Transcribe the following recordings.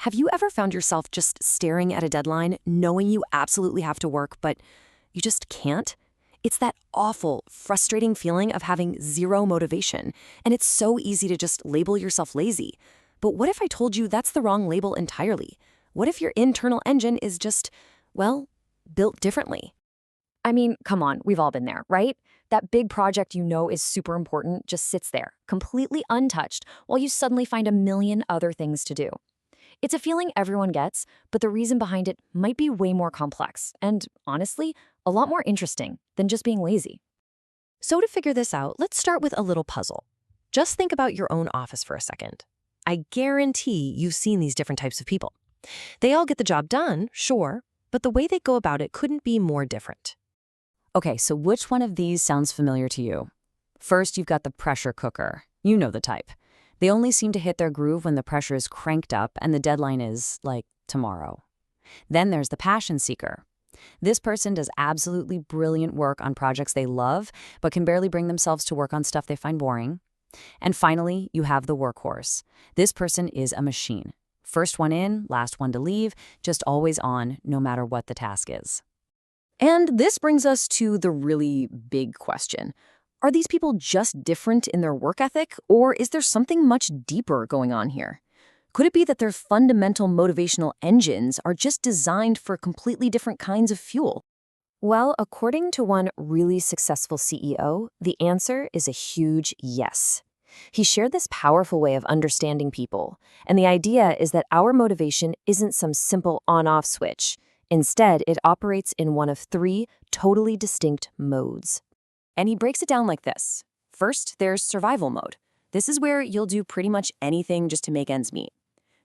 Have you ever found yourself just staring at a deadline, knowing you absolutely have to work, but you just can't? It's that awful, frustrating feeling of having zero motivation, and it's so easy to just label yourself lazy. But what if I told you that's the wrong label entirely? What if your internal engine is just, well, built differently? I mean, come on, we've all been there, right? That big project you know is super important just sits there, completely untouched, while you suddenly find a million other things to do. It's a feeling everyone gets, but the reason behind it might be way more complex and, honestly, a lot more interesting than just being lazy. So to figure this out, let's start with a little puzzle. Just think about your own office for a second. I guarantee you've seen these different types of people. They all get the job done, sure, but the way they go about it couldn't be more different. Okay, so which one of these sounds familiar to you? First, you've got the pressure cooker. You know the type. They only seem to hit their groove when the pressure is cranked up and the deadline is, like, tomorrow. Then there's the passion seeker. This person does absolutely brilliant work on projects they love, but can barely bring themselves to work on stuff they find boring. And finally, you have the workhorse. This person is a machine. First one in, last one to leave, just always on, no matter what the task is. And this brings us to the really big question. Are these people just different in their work ethic, or is there something much deeper going on here? Could it be that their fundamental motivational engines are just designed for completely different kinds of fuel? Well, according to one really successful CEO, the answer is a huge yes. He shared this powerful way of understanding people, and the idea is that our motivation isn't some simple on-off switch. Instead, it operates in one of three totally distinct modes. And he breaks it down like this. First, there's survival mode. This is where you'll do pretty much anything just to make ends meet.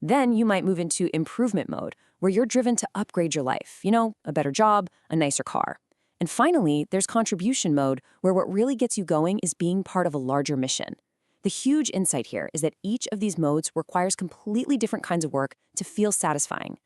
Then you might move into improvement mode, where you're driven to upgrade your life. A better job, a nicer car. And finally, there's contribution mode, where what really gets you going is being part of a larger mission. The huge insight here is that each of these modes requires completely different kinds of work to feel satisfying.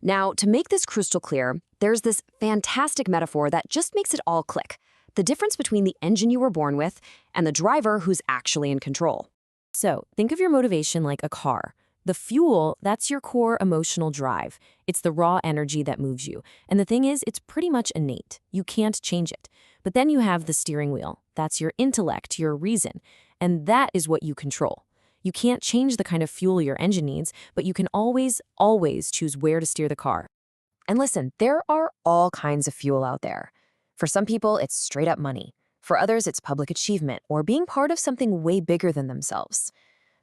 Now, to make this crystal clear, there's this fantastic metaphor that just makes it all click. The difference between the engine you were born with and the driver who's actually in control. So, think of your motivation like a car. The fuel, that's your core emotional drive. It's the raw energy that moves you. And the thing is, it's pretty much innate. You can't change it. But then you have the steering wheel. That's your intellect, your reason. And that is what you control. You can't change the kind of fuel your engine needs, but you can always choose where to steer the car. And listen, there are all kinds of fuel out there. For some people, it's straight up money. For others, it's public achievement or being part of something way bigger than themselves.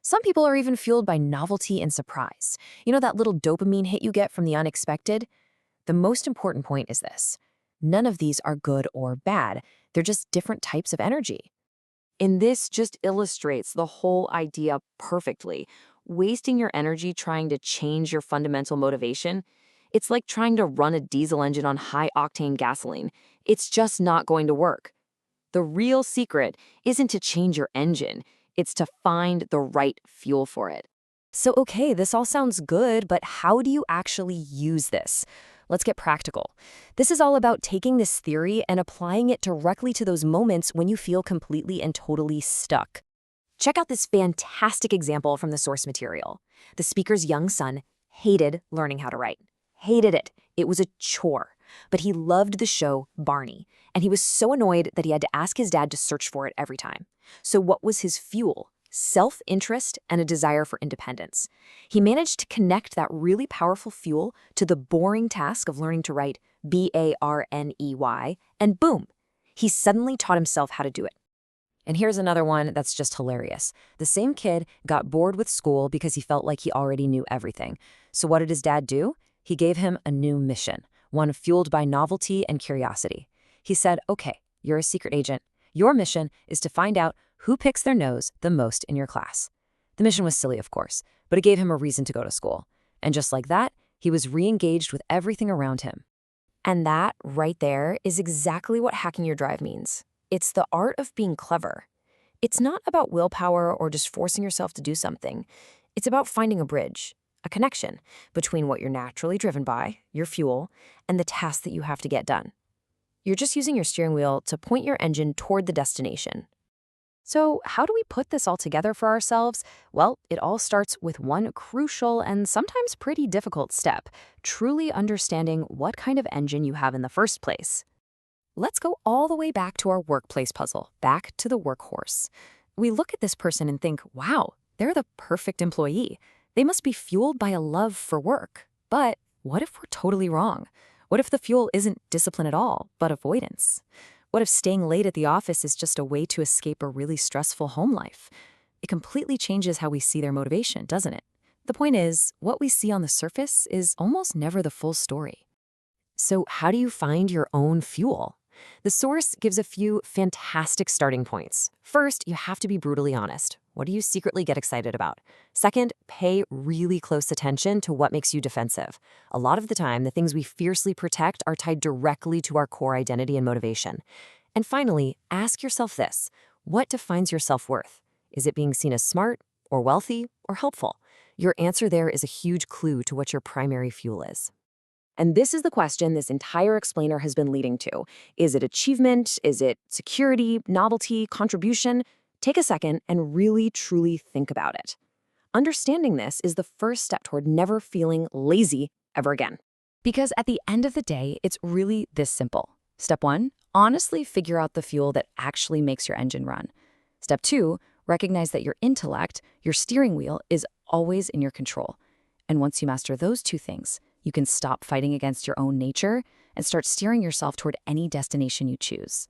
Some people are even fueled by novelty and surprise. That little dopamine hit you get from the unexpected? The most important point is this. None of these are good or bad. They're just different types of energy. And this just illustrates the whole idea perfectly. Wasting your energy trying to change your fundamental motivation, it's like trying to run a diesel engine on high-octane gasoline. It's just not going to work. The real secret isn't to change your engine. It's to find the right fuel for it. So, okay, this all sounds good, but how do you actually use this? Let's get practical. This is all about taking this theory and applying it directly to those moments when you feel completely and totally stuck. Check out this fantastic example from the source material. The speaker's young son hated learning how to write. Hated it. It was a chore. But he loved the show Barney, and he was so annoyed that he had to ask his dad to search for it every time. So what was his fuel? Self-interest and a desire for independence. He managed to connect that really powerful fuel to the boring task of learning to write Barney, and boom, he suddenly taught himself how to do it. And here's another one that's just hilarious. The same kid got bored with school because he felt like he already knew everything. So what did his dad do? He gave him a new mission, one fueled by novelty and curiosity. He said, okay, you're a secret agent. Your mission is to find out who picks their nose the most in your class. The mission was silly, of course, but it gave him a reason to go to school. And just like that, he was re-engaged with everything around him. And that, right there, is exactly what hacking your drive means. It's the art of being clever. It's not about willpower or just forcing yourself to do something. It's about finding a bridge, a connection between what you're naturally driven by, your fuel, and the task that you have to get done. You're just using your steering wheel to point your engine toward the destination. So, how do we put this all together for ourselves? Well, it all starts with one crucial and sometimes pretty difficult step: truly understanding what kind of engine you have in the first place. Let's go all the way back to our workplace puzzle, back to the workhorse. We look at this person and think, wow, they're the perfect employee. They must be fueled by a love for work. But what if we're totally wrong? What if the fuel isn't discipline at all, but avoidance? What if staying late at the office is just a way to escape a really stressful home life? It completely changes how we see their motivation, doesn't it? The point is, what we see on the surface is almost never the full story. So, how do you find your own fuel? The source gives a few fantastic starting points. First, you have to be brutally honest. What do you secretly get excited about? Second, pay really close attention to what makes you defensive. A lot of the time, the things we fiercely protect are tied directly to our core identity and motivation. And finally, ask yourself this: what defines your self-worth? Is it being seen as smart, or wealthy, or helpful? Your answer there is a huge clue to what your primary fuel is. And this is the question this entire explainer has been leading to. Is it achievement? Is it security, novelty, contribution? Take a second and really, truly think about it. Understanding this is the first step toward never feeling lazy ever again. Because at the end of the day, it's really this simple. Step 1, honestly figure out the fuel that actually makes your engine run. Step 2, recognize that your intellect, your steering wheel, is always in your control. And once you master those two things, you can stop fighting against your own nature and start steering yourself toward any destination you choose.